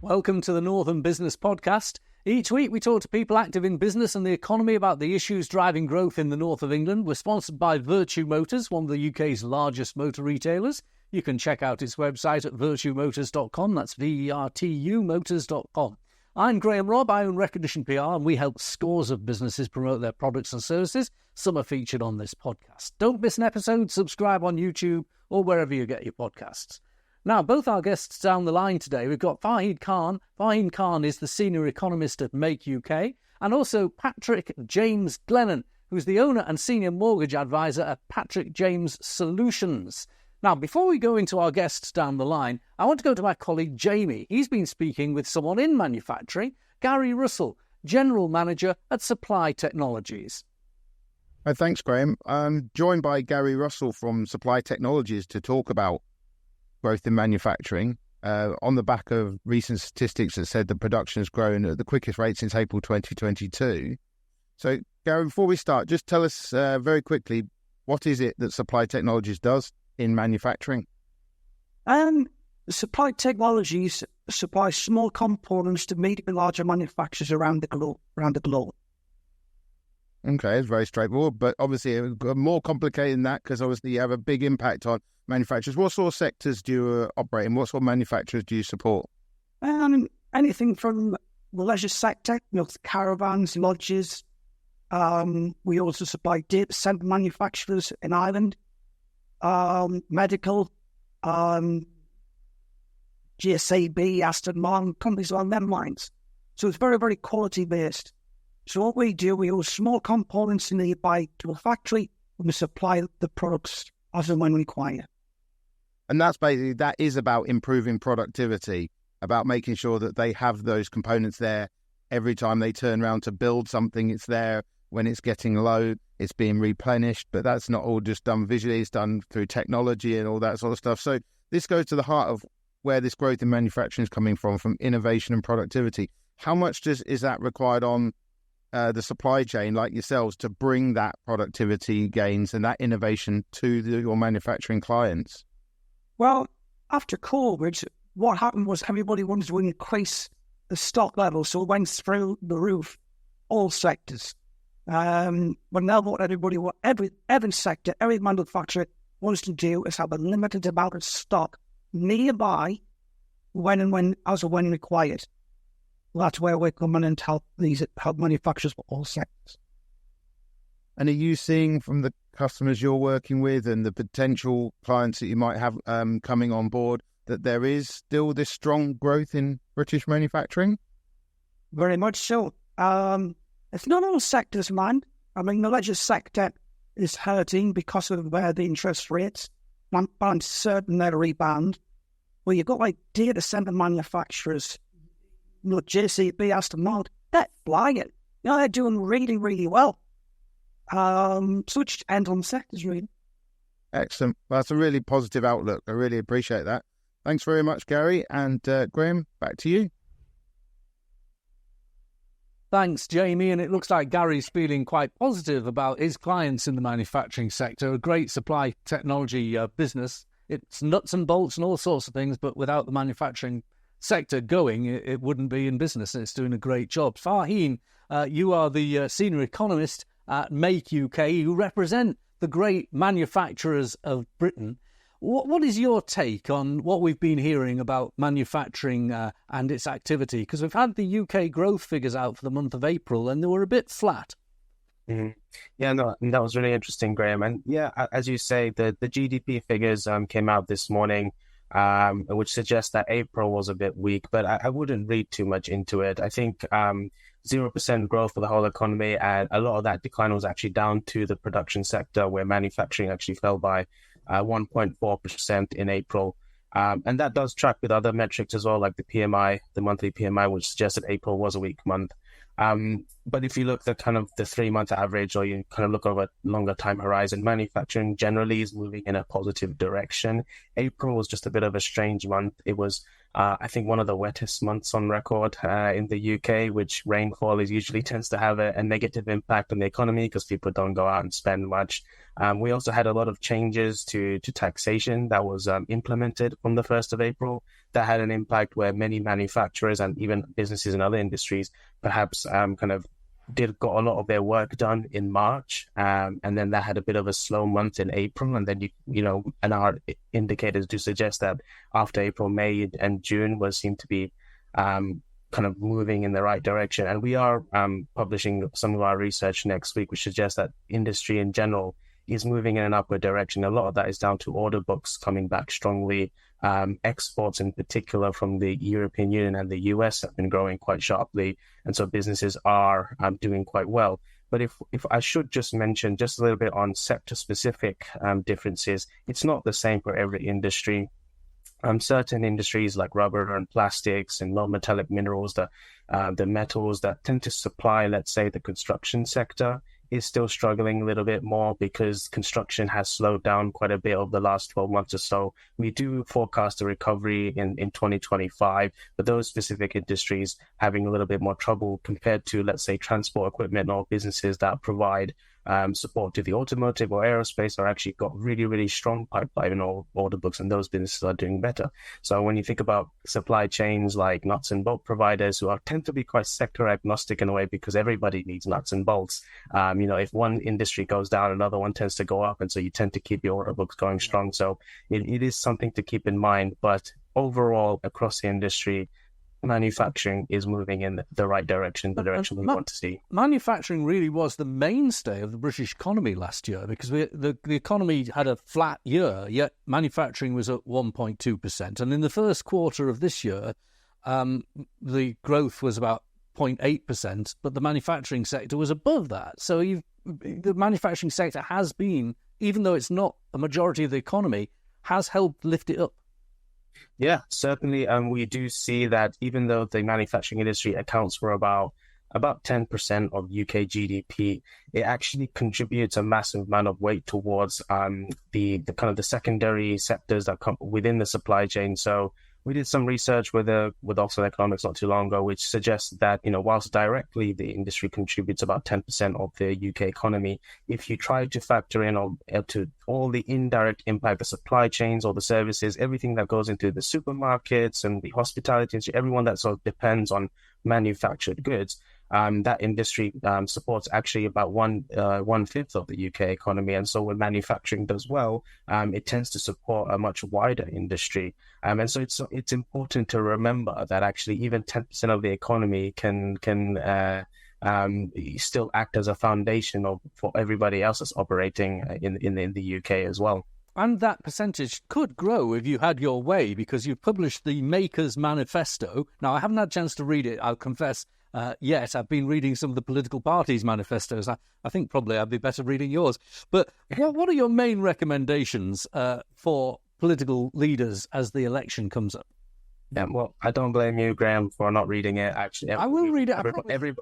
Welcome to the Northern Business Podcast. Each week we talk to people active in business and the economy about the issues driving growth in the north of England. We're sponsored by Virtue Motors, one of the UK's largest motor retailers. You can check out its website at virtuemotors.com. That's VERTU motors.com. I'm Graham Robb. I own Recognition PR, and we help scores of businesses promote their products and services. Some are featured on this podcast. Don't miss an episode. Subscribe on YouTube or wherever you get your podcasts. Now, both our guests down the line today, we've got Fhaheen Khan. Fhaheen Khan is the senior economist at Make UK, and also Patrick James Glennon, who's the owner and senior mortgage advisor at Patrick James Solutions. Now, before we go into our guests down the line, I want to go to my colleague Jamie. He's been speaking with someone in manufacturing, Gary Russell, General Manager at Supply Technologies. Thanks, Graham. I'm joined by Gary Russell from Supply Technologies to talk about growth in manufacturing on the back of recent statistics that said the production has grown at the quickest rate since April 2022. So, Gary, before we start, just tell us very quickly, what is it that Supply Technologies does in manufacturing? Supply Technologies supply small components to medium and larger manufacturers around the globe. Okay, it's very straightforward, but obviously more complicated than that, because obviously you have a big impact on manufacturers. What sort of sectors do you operate in? What sort of manufacturers do you support? Anything from the leisure sector, caravans, lodges. We also supply data center manufacturers in Ireland, medical, GSAB, Aston Martin, companies along them lines. So it's very, very quality based. So what we do, we use small components in the buy to a factory, and we supply the products as and when required. And that is about improving productivity, about making sure that they have those components there every time they turn around to build something. It's there when it's getting low, it's being replenished, but that's not all just done visually, it's done through technology and all that sort of stuff. So this goes to the heart of where this growth in manufacturing is coming from innovation and productivity. How much is that required on the supply chain like yourselves to bring that productivity gains and that innovation to your manufacturing clients? Well, after COVID, what happened was everybody wanted to increase the stock level, so it went through the roof, all sectors. But now what every sector, every manufacturer wants to do is have a limited amount of stock nearby as and when required. That's where we're coming in to help manufacturers for all sectors. And are you seeing from the customers you're working with and the potential clients that you might have coming on board that there is still this strong growth in British manufacturing? Very much so. It's not all sectors, man. I mean, the leisure sector is hurting because of the interest rates. I'm certain they'll rebound. Well, you've got like data center manufacturers, JCB, Aston Martin, they're flying it. They're doing really, really well. So it just ends on sectors, really. Excellent. Well, that's a really positive outlook. I really appreciate that. Thanks very much, Gary. And Graham, back to you. Thanks, Jamie. And it looks like Gary's feeling quite positive about his clients in the manufacturing sector. A great supply technology business. It's nuts and bolts and all sorts of things, but without the manufacturing sector going, it wouldn't be in business, and it's doing a great job. Fhaheen, you are the senior economist at Make UK. You represent the great manufacturers of Britain. What is your take on what we've been hearing about manufacturing and its activity? Because we've had the UK growth figures out for the month of April, and they were a bit flat. Mm-hmm. Yeah, no, that was really interesting, Graham. And yeah, as you say, the GDP figures came out this morning, which suggests that April was a bit weak, but I wouldn't read too much into it. I think 0% growth for the whole economy, and a lot of that decline was actually down to the production sector, where manufacturing actually fell by 1.4% in April. And that does track with other metrics as well, like the PMI, the monthly PMI, which suggested April was a weak month. But if you look at kind of the 3-month average, or you kind of look over a longer time horizon, manufacturing generally is moving in a positive direction. April was just a bit of a strange month. It was I think one of the wettest months on record in the UK, which rainfall usually tends to have a negative impact on the economy because people don't go out and spend much. We also had a lot of changes to taxation that was implemented from the 1st of April. That had an impact where many manufacturers and even businesses in other industries perhaps got a lot of their work done in March, and then that had a bit of a slow month in April, and then and our indicators do suggest that after April, May, and June seem to be kind of moving in the right direction. And we are publishing some of our research next week, which suggests that industry in general is moving in an upward direction. A lot of that is down to order books coming back strongly. Exports in particular from the European Union and the US have been growing quite sharply. And so businesses are doing quite well. But if I should just mention just a little bit on sector specific differences, it's not the same for every industry. Certain industries like rubber and plastics and non-metallic minerals, the metals that tend to supply, let's say, the construction sector, is still struggling a little bit more because construction has slowed down quite a bit over the last 12 months or so. We do forecast a recovery in 2025, but those specific industries having a little bit more trouble compared to, let's say, transport equipment or businesses that provide support to the automotive or aerospace are actually got really, really strong pipeline in all order books, and those businesses are doing better. So when you think about supply chains like nuts and bolt providers who tend to be quite sector agnostic in a way because everybody needs nuts and bolts, if one industry goes down, another one tends to go up, and so you tend to keep your order books going strong. So it is something to keep in mind, but overall across the industry, manufacturing is moving in the right direction, the direction we want to see. Manufacturing really was the mainstay of the British economy last year because the economy had a flat year, yet manufacturing was at 1.2%. And in the first quarter of this year, the growth was about 0.8%, but the manufacturing sector was above that. So the manufacturing sector has been, even though it's not a majority of the economy, has helped lift it up. Yeah, certainly. We do see that even though the manufacturing industry accounts for about 10% of UK GDP, it actually contributes a massive amount of weight towards the kind of the secondary sectors that come within the supply chain. So we did some research with Oxford Economics not too long ago, which suggests that, whilst directly the industry contributes about 10% of the UK economy, if you try to factor in to all the indirect impact, the supply chains, all the services, everything that goes into the supermarkets and the hospitality industry, everyone that sort of depends on manufactured goods, that industry supports actually about 1/5 of the UK economy. And so when manufacturing does well, it tends to support a much wider industry. And so it's important to remember that actually even 10% of the economy can still act as a foundation for everybody else that's operating in the UK as well. And that percentage could grow if you had your way, because you've published the Makers Manifesto. Now, I haven't had a chance to read it, I'll confess, yet. I've been reading some of the political parties' manifestos. I think probably I'd be better reading yours. But what are your main recommendations for political leaders as the election comes up? Yeah, well, I don't blame you, Graham, for not reading it. Actually, I will read it.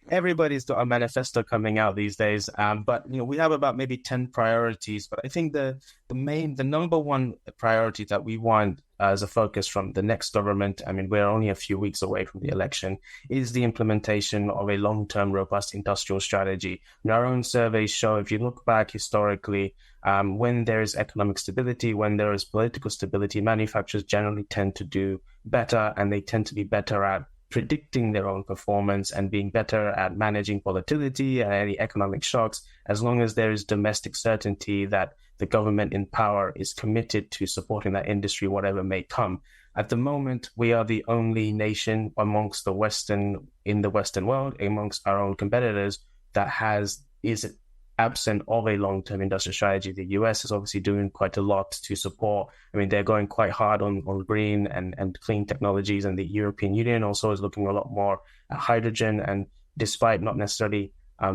Everybody's got a manifesto coming out these days, but we have about maybe 10 priorities. But I think the number one priority that we want as a focus from the next government, I mean, we're only a few weeks away from the election, is the implementation of a long-term, robust industrial strategy. And our own surveys show, if you look back historically, when there is economic stability, when there is political stability, manufacturers generally tend to do better, and they tend to be better at predicting their own performance and being better at managing volatility and any economic shocks, as long as there is domestic certainty that the government in power is committed to supporting that industry, whatever may come. At the moment, we are the only nation amongst in the Western world, amongst our own competitors, that is absent of a long-term industrial strategy. The US is obviously doing quite a lot to support. I mean, they're going quite hard on green and clean technologies, and the European Union also is looking a lot more at hydrogen. And despite not necessarily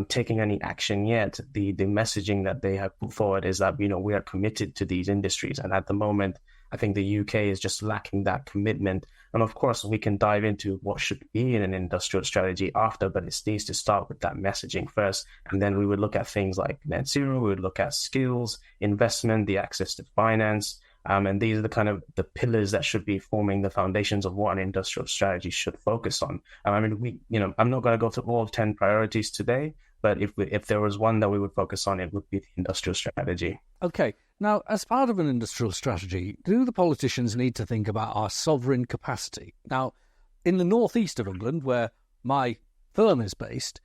taking any action yet, the messaging that they have put forward is that, we are committed to these industries. And at the moment, I think the UK is just lacking that commitment. And of course, we can dive into what should be in an industrial strategy after, but it needs to start with that messaging first. And then we would look at things like net zero, we would look at skills, investment, the access to finance, And these are the kind of the pillars that should be forming the foundations of what an industrial strategy should focus on. I mean, I'm not going to go through all 10 priorities today, but if there was one that we would focus on, it would be the industrial strategy. Okay. Now, as part of an industrial strategy, do the politicians need to think about our sovereign capacity? Now, in the northeast of England, where my firm is based,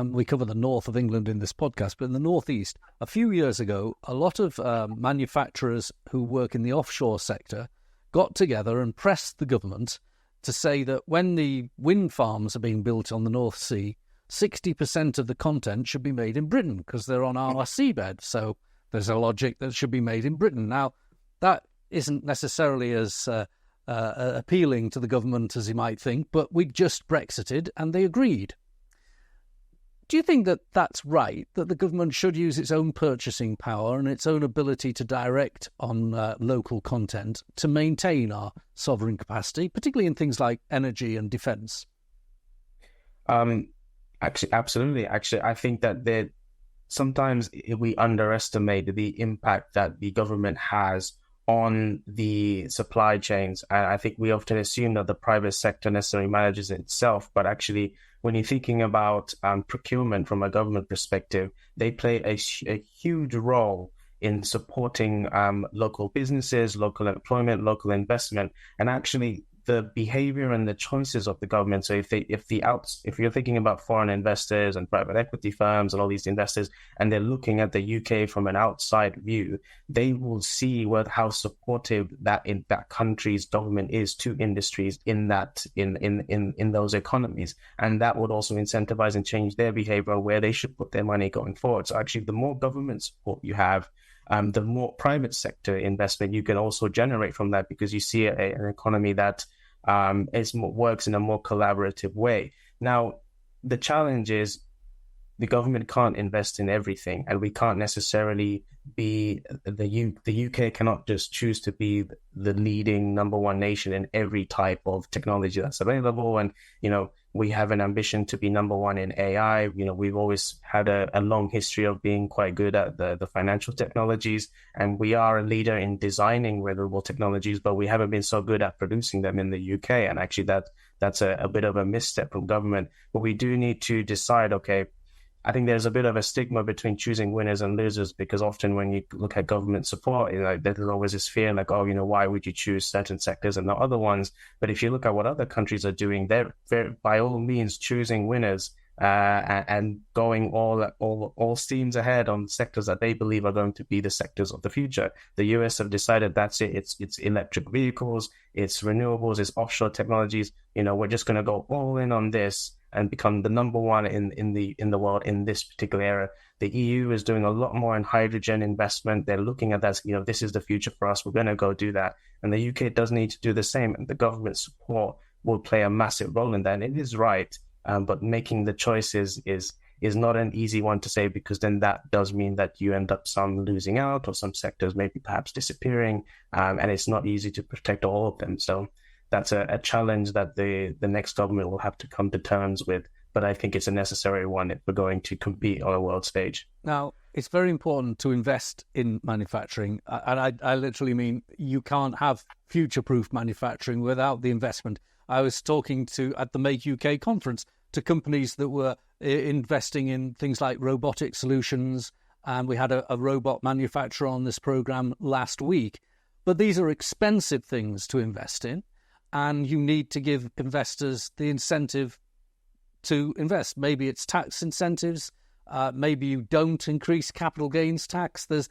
we cover the north of England in this podcast, but in the northeast, a few years ago, a lot of manufacturers who work in the offshore sector got together and pressed the government to say that when the wind farms are being built on the North Sea, 60% of the content should be made in Britain because they're on our seabed. So there's a logic that should be made in Britain. Now, that isn't necessarily as appealing to the government as you might think, but we just Brexited and they agreed. Do you think that that's right, that the government should use its own purchasing power and its own ability to direct on local content to maintain our sovereign capacity, particularly in things like energy and defence? Actually, absolutely. Actually, I think that sometimes we underestimate the impact that the government has on the supply chains. And I think we often assume that the private sector necessarily manages it itself, but actually, when you're thinking about procurement from a government perspective, they play a huge role in supporting local businesses, local employment, local investment, and actually the behavior and the choices of the government. So if you're thinking about foreign investors and private equity firms and all these investors, and they're looking at the UK from an outside view, they will see how supportive that country's government is to industries in those economies, and that would also incentivize and change their behavior where they should put their money going forward. So actually, the more government support you have, the more private sector investment you can also generate from that, because you see an economy that works in a more collaborative way. Now, the challenge is the government can't invest in everything, and we can't necessarily be the UK cannot just choose to be the leading number one nation in every type of technology that's available. And we have an ambition to be number one in AI. We've always had a long history of being quite good at the financial technologies, and we are a leader in designing wearable technologies, but we haven't been so good at producing them in the UK. And actually, that's a bit of a misstep from government. But we do need to decide, okay, I think there's a bit of a stigma between choosing winners and losers, because often when you look at government support, there's always this fear like, why would you choose certain sectors and not other ones? But if you look at what other countries are doing, they're by all means choosing winners and going all steams ahead on sectors that they believe are going to be the sectors of the future. The US have decided that's it. It's electric vehicles, it's renewables, it's offshore technologies. We're just going to go all in on this and become the number one in the world in this particular area. The EU is doing a lot more in hydrogen investment. They're looking at that, this is the future for us. We're going to go do that. And the UK does need to do the same. And the government support will play a massive role in that. And it is right. But making the choices is not an easy one to say, because then that does mean that you end up some losing out or some sectors maybe perhaps disappearing. And it's not easy to protect all of them. So that's a challenge that the next government will have to come to terms with. But I think it's a necessary one if we're going to compete on a world stage. Now, it's very important to invest in manufacturing. And I literally mean you can't have future-proof manufacturing without the investment. I was talking at the Make UK conference to companies that were investing in things like robotic solutions. And we had a robot manufacturer on this program last week. But these are expensive things to invest in. And you need to give investors the incentive to invest. Maybe it's tax incentives. Maybe you don't increase capital gains tax. There's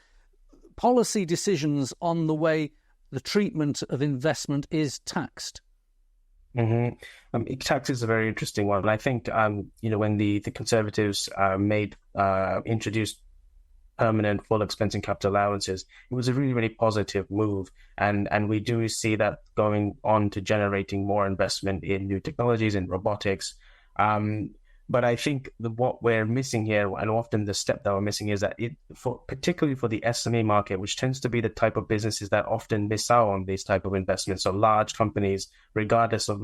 policy decisions on the way the treatment of investment is taxed. Mm-hmm. Tax is a very interesting one. I think, when the Conservatives introduced permanent full expensing capital allowances, it was a really, really positive move. And we do see that going on to generating more investment in new technologies, in robotics. But I think what we're missing here, and often the step that we're missing, is that particularly for the SME market, which tends to be the type of businesses that often miss out on these type of investments. So large companies, regardless of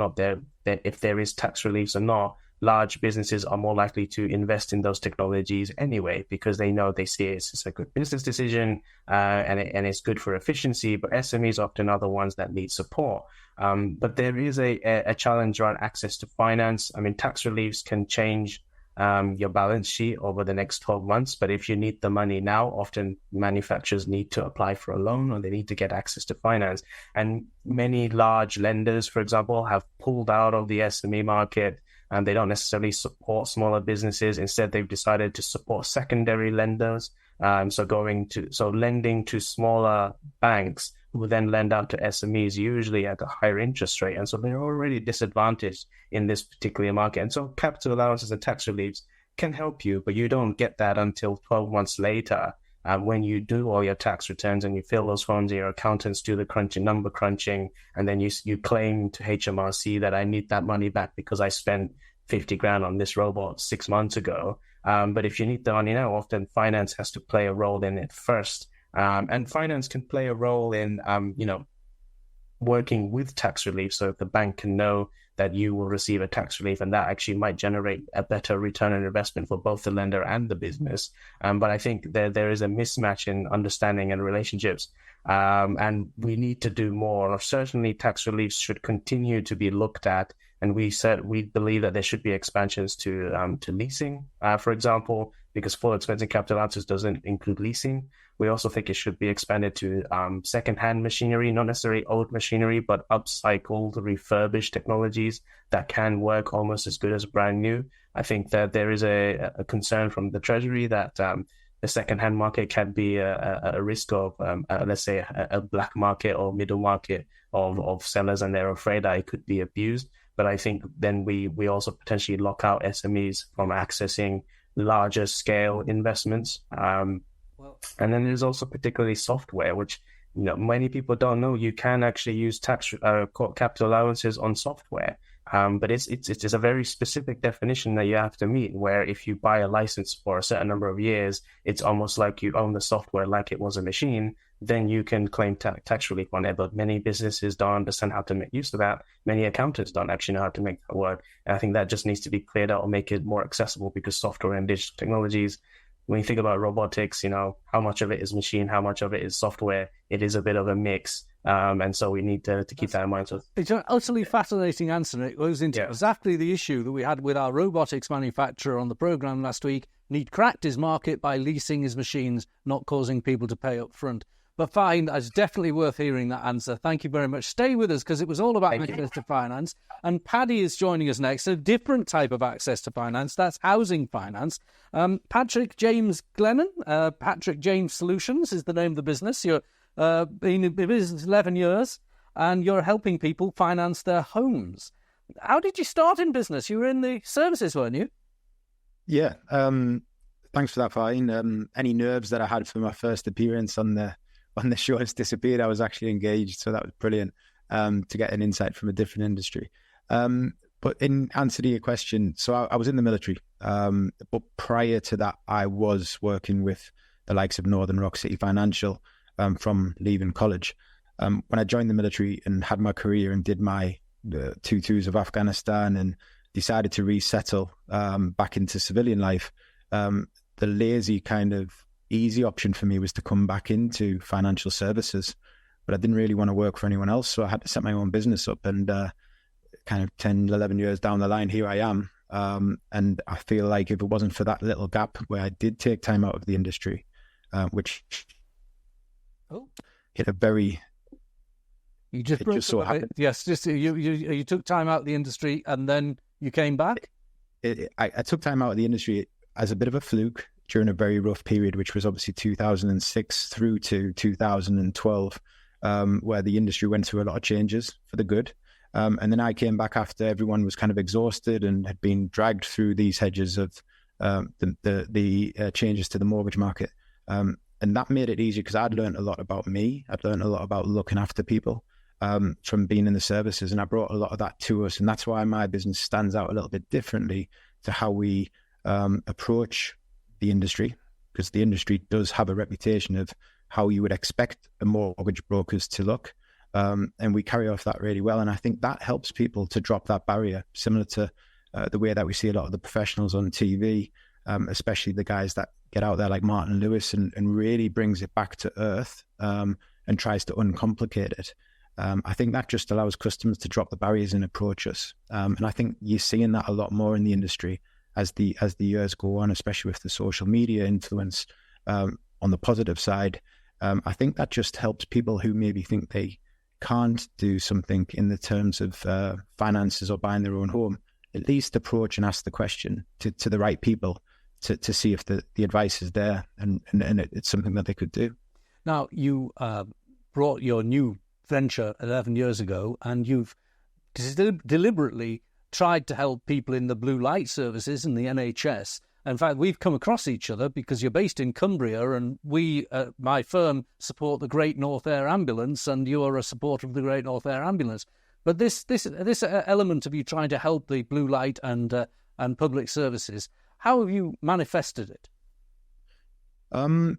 if there is tax reliefs or not, large businesses are more likely to invest in those technologies anyway, because they see it's a good business decision, and it's good for efficiency. But SMEs often are the ones that need support. But there is a challenge around access to finance. I mean, tax reliefs can change your balance sheet over the next 12 months. But if you need the money now, often manufacturers need to apply for a loan, or they need to get access to finance. And many large lenders, for example, have pulled out of the SME market, and they don't necessarily support smaller businesses. Instead, they've decided to support secondary lenders. So lending to smaller banks who then lend out to SMEs, usually at a higher interest rate. And so they're already disadvantaged in this particular market. And so capital allowances and tax reliefs can help you, but you don't get that until 12 months later, when you do all your tax returns and you fill those forms, and your accountants do the number crunching, and then you claim to HMRC that I need that money back because I spent 50 grand on this robot 6 months ago. But if you need the money now, often finance has to play a role in it first. And finance can play a role in, working with tax relief. So if the bank can know that you will receive a tax relief, and that actually might generate a better return on investment for both the lender and the business. But I think there is a mismatch in understanding and relationships. And we need to do more. Certainly, tax reliefs should continue to be looked at. And we believe that there should be expansions to leasing, for example, because full expensing capital allowances doesn't include leasing. We also think it should be expanded to second-hand machinery, not necessarily old machinery, but upcycled, refurbished technologies that can work almost as good as brand new. I think that there is a concern from the Treasury that the second-hand market can be a risk of, let's say, a black market or middle market of sellers, and they're afraid that it could be abused. But I think then we also potentially lock out SMEs from accessing larger scale investments. And then there's also particularly software, which many people don't know. You can actually use capital allowances on software, but it's a very specific definition that you have to meet. Where if you buy a license for a certain number of years, it's almost like you own the software like it was a machine. Then you can claim tax relief on it. But many businesses don't understand how to make use of that. Many accountants don't actually know how to make that work. And I think that just needs to be cleared out or make it more accessible, because software and digital technologies, when you think about robotics, how much of it is machine, how much of it is software, it is a bit of a mix. And so we need to keep that in mind. So it's an utterly fascinating answer. It goes into exactly the issue that we had with our robotics manufacturer on the programme last week. And he'd cracked his market by leasing his machines, not causing people to pay up front. But fine, it's definitely worth hearing that answer. Thank you very much. Stay with us, because it was all about access to finance. And Paddy is joining us next. A different type of access to finance. That's housing finance. Patrick James Glennon, Patrick James Solutions is the name of the business. You're been in business 11 years, and you're helping people finance their homes. How did you start in business? You were in the services, weren't you? Yeah. Thanks for that, Fhaheen. Any nerves that I had for my first appearance on the show has disappeared. I was actually engaged, so that was brilliant to get an insight from a different industry. But in answer to your question, so I was in the military, but prior to that, I was working with the likes of Northern Rock City Financial from leaving college. When I joined the military and had my career and did my 2 tours of Afghanistan and decided to resettle back into civilian life, the lazy kind of easy option for me was to come back into financial services, but I didn't really want to work for anyone else, so I had to set my own business up. And kind of 10, 11 years down the line, here I am. And I feel like if it wasn't for that little gap where I did take time out of the industry, which hit a very... You just broke so happened. Yes, just you took time out of the industry and then you came back? I took time out of the industry as a bit of a fluke during a very rough period, which was obviously 2006 through to 2012, where the industry went through a lot of changes for the good. And then I came back after everyone was kind of exhausted and had been dragged through these hedges of the changes to the mortgage market. And that made it easier because I'd learned a lot about me. I'd learned a lot about looking after people from being in the services. And I brought a lot of that to us. And that's why my business stands out a little bit differently to how we approach the industry, because the industry does have a reputation of how you would expect a mortgage brokers to look. And we carry off that really well. And I think that helps people to drop that barrier, similar to the way that we see a lot of the professionals on TV, especially the guys that get out there like Martin Lewis and really brings it back to earth and tries to uncomplicate it. I think that just allows customers to drop the barriers and approach us. And I think you're seeing that a lot more in the industry as the years go on, especially with the social media influence on the positive side. I think that just helps people who maybe think they can't do something in the terms of finances or buying their own home, at least approach and ask the question to the right people to see if the advice is there and it's something that they could do. Now, you brought your new venture 11 years ago, and you've deliberately tried to help people in the blue light services and the NHS. In fact, we've come across each other because you're based in Cumbria, and we, my firm, support the Great North Air Ambulance, and you are a supporter of the Great North Air Ambulance. But this element of you trying to help the blue light and public services, how have you manifested it? A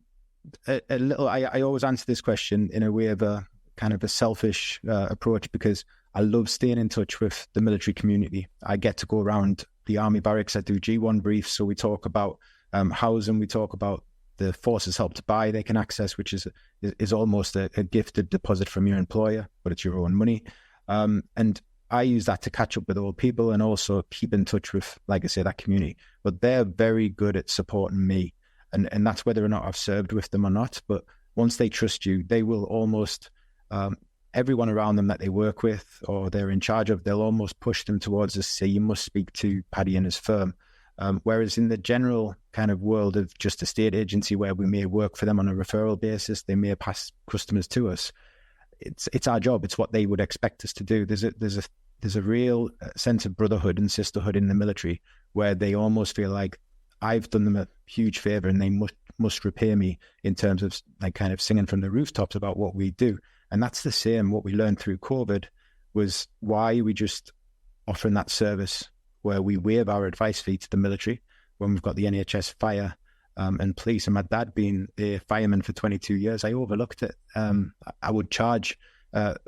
little. I always answer this question in a way of a kind of a selfish approach, because I love staying in touch with the military community. I get to go around the army barracks. I do G1 briefs, so we talk about housing. We talk about the forces help to buy they can access, which is almost a gifted deposit from your employer, but it's your own money. And I use that to catch up with old people and also keep in touch with, like I say, that community. But they're very good at supporting me. And that's whether or not I've served with them or not. But once they trust you, they will almost, everyone around them that they work with or they're in charge of, they'll almost push them towards us, say, you must speak to Paddy and his firm. Whereas in the general kind of world of just a state agency where we may work for them on a referral basis, they may pass customers to us. It's our job. It's what they would expect us to do. There's a real sense of brotherhood and sisterhood in the military where they almost feel like I've done them a huge favor and they must repay me in terms of like kind of singing from the rooftops about what we do. And that's the same. What we learned through COVID was why we just offering that service where we waive our advice fee to the military when we've got the NHS fire and police. And my dad being a fireman for 22 years, I overlooked it. I would charge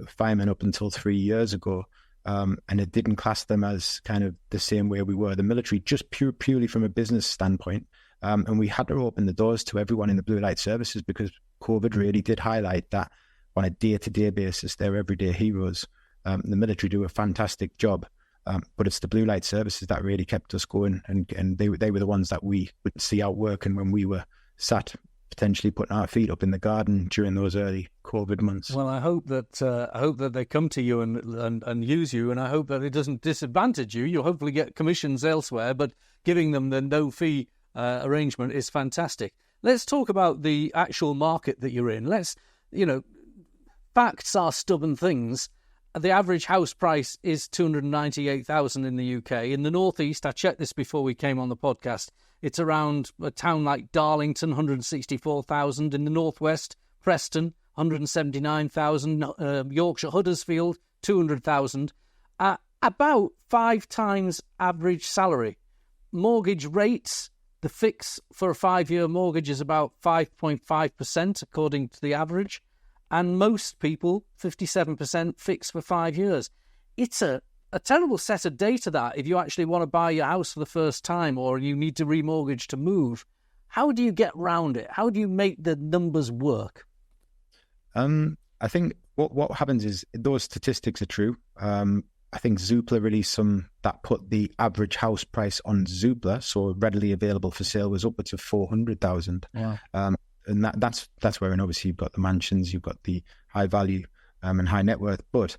firemen up until 3 years ago. And it didn't class them as kind of the same way we were the military, just purely from a business standpoint. And we had to open the doors to everyone in the blue light services because COVID really did highlight that on a day-to-day basis, they're everyday heroes. The military do a fantastic job, but it's the blue light services that really kept us going. And they were the ones that we would see out working when we were sat potentially putting our feet up in the garden during those early COVID months. Well, I hope that they come to you and use you, and I hope that it doesn't disadvantage you. You'll hopefully get commissions elsewhere, but giving them the no fee arrangement is fantastic. Let's talk about the actual market that you're in. Facts are stubborn things. The average house price is $298,000 in the UK. In the Northeast, I checked this before we came on the podcast, it's around a town like Darlington, $164,000. In the Northwest, Preston, $179,000. Yorkshire, Huddersfield, $200,000. About 5 times average salary. Mortgage rates, the fix for a 5-year mortgage is about 5.5%, according to the average. And most people, 57%, fix for 5 years. It's a terrible set of data that if you actually want to buy your house for the first time or you need to remortgage to move. How do you get round it? How do you make the numbers work? I think what happens is those statistics are true. I think Zoopla released some that put the average house price on Zoopla, so readily available for sale, was upwards of 400,000. Yeah. And that's where, and obviously you've got the mansions, you've got the high value and high net worth. But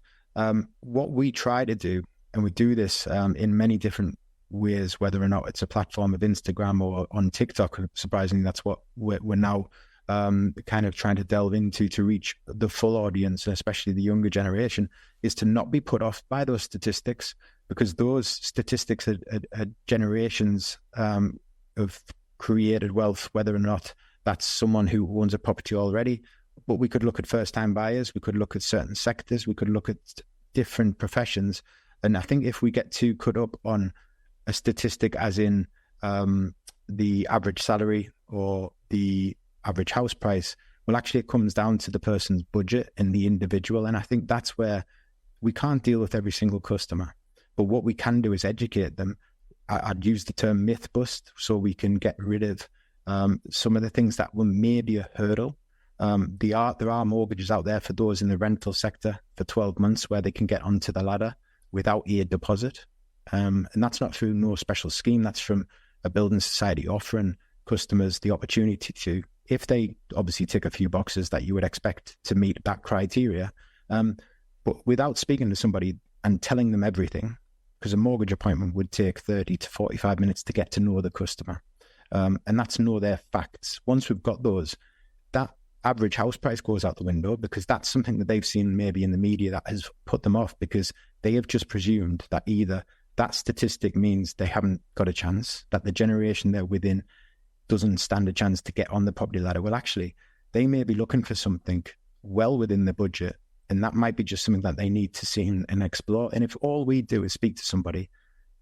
what we try to do, and we do this in many different ways, whether or not it's a platform of Instagram or on TikTok, surprisingly, that's what we're now kind of trying to delve into to reach the full audience, and especially the younger generation, is to not be put off by those statistics, because those statistics are generations of created wealth, whether or not that's someone who owns a property already. But we could look at first-time buyers, we could look at certain sectors, we could look at different professions. And I think if we get too caught up on a statistic as in the average salary or the average house price, well, actually it comes down to the person's budget and the individual. And I think that's where we can't deal with every single customer. But what we can do is educate them I'd use the term myth bust, so we can get rid of some of the things that were maybe a hurdle. There are mortgages out there for those in the rental sector for 12 months where they can get onto the ladder without a deposit. And that's not through no special scheme. That's from a building society offering customers the opportunity to, if they obviously tick a few boxes that you would expect to meet that criteria, but without speaking to somebody and telling them everything, because a mortgage appointment would take 30 to 45 minutes to get to know the customer. And that's know their facts. Once we've got those, that average house price goes out the window, because that's something that they've seen maybe in the media that has put them off, because they have just presumed that either that statistic means they haven't got a chance, that the generation they're within doesn't stand a chance to get on the property ladder. Well, actually, they may be looking for something well within the budget, and that might be just something that they need to see and explore. And if all we do is speak to somebody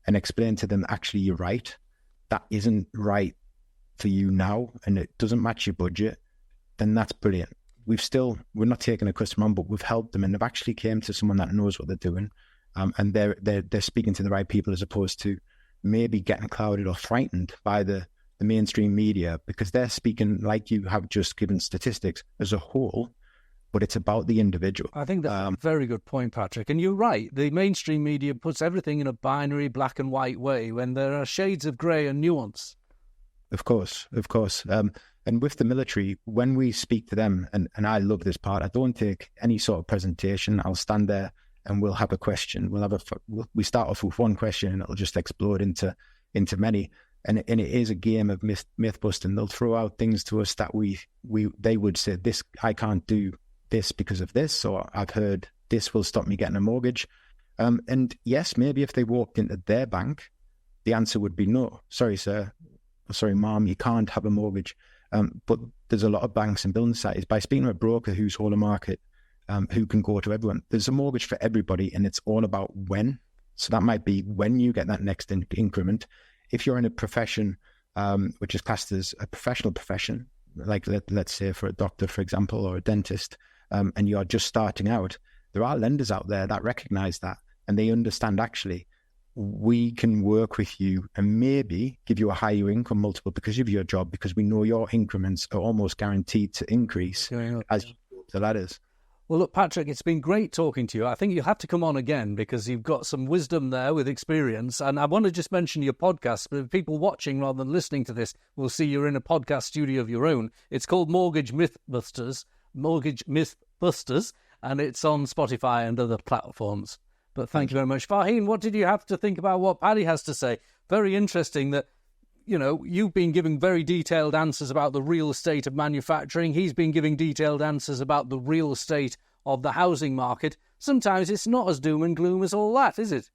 and explain to them, actually, you're right, that isn't right for you now, and it doesn't match your budget, then that's brilliant. We're not taking a customer on, but we've helped them, and they've actually came to someone that knows what they're doing. And they're speaking to the right people, as opposed to maybe getting clouded or frightened by the mainstream media, because they're speaking, like you have just given statistics, as a whole, but it's about the individual. I think that's a very good point, Patrick. And you're right. The mainstream media puts everything in a binary black and white way when there are shades of grey and nuance. Of course. And with the military, when we speak to them, and I love this part, I don't take any sort of presentation. I'll stand there and we'll have a question. We start off with one question and it'll just explode into many. And it is a game of myth busting. They'll throw out things to us that they would say, this, I can't do this because of this, or I've heard this will stop me getting a mortgage. And yes, maybe if they walked into their bank, the answer would be no. Sorry, sir. Sorry, mom, you can't have a mortgage. But there's a lot of banks and building societies. By speaking to a broker who's whole of market, who can go to everyone, there's a mortgage for everybody, and it's all about when. So that might be when you get that next increment. If you're in a profession which is classed as a professional profession, like let's say for a doctor, for example, or a dentist, and you're just starting out, there are lenders out there that recognize that, and they understand, actually, we can work with you and maybe give you a higher income multiple because of your job, because we know your increments are almost guaranteed to increase as you go up the ladders. Well, look, Patrick, it's been great talking to you. I think you'll have to come on again, because you've got some wisdom there with experience. And I want to just mention your podcast, but people watching rather than listening to this will see you're in a podcast studio of your own. It's called Mortgage Mythbusters, and it's on Spotify and other platforms. But thank you very much. Fhaheen, what did you have to think about what Paddy has to say? Very interesting that, you've been giving very detailed answers about the real estate of manufacturing. He's been giving detailed answers about the real estate of the housing market. Sometimes it's not as doom and gloom as all that, is it?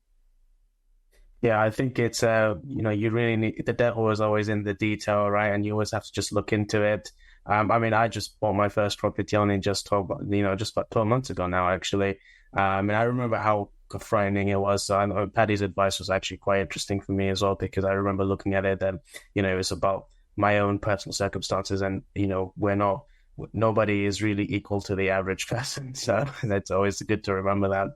Yeah, I think it's, you really need, the devil is always in the detail, right? And you always have to just look into it. I just bought my first property only just about 12 months ago now, actually. And I remember how frightening it was. So I know Paddy's advice was actually quite interesting for me as well, because I remember looking at it and, it was about my own personal circumstances, and, nobody is really equal to the average person. So that's always good to remember that.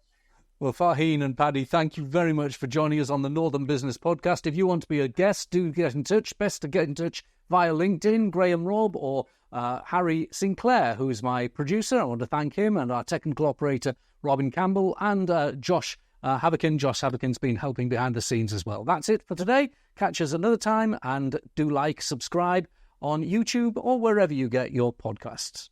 Well, Fhaheen and Paddy, thank you very much for joining us on the Northern Business Podcast. If you want to be a guest, do get in touch. Best to get in touch via LinkedIn, Graham Robb, or Harry Sinclair, who is my producer. I want to thank him, and our technical operator, Robin Campbell, and Josh Havikin. Josh Havikin's been helping behind the scenes as well. That's it for today. Catch us another time, and do subscribe on YouTube or wherever you get your podcasts.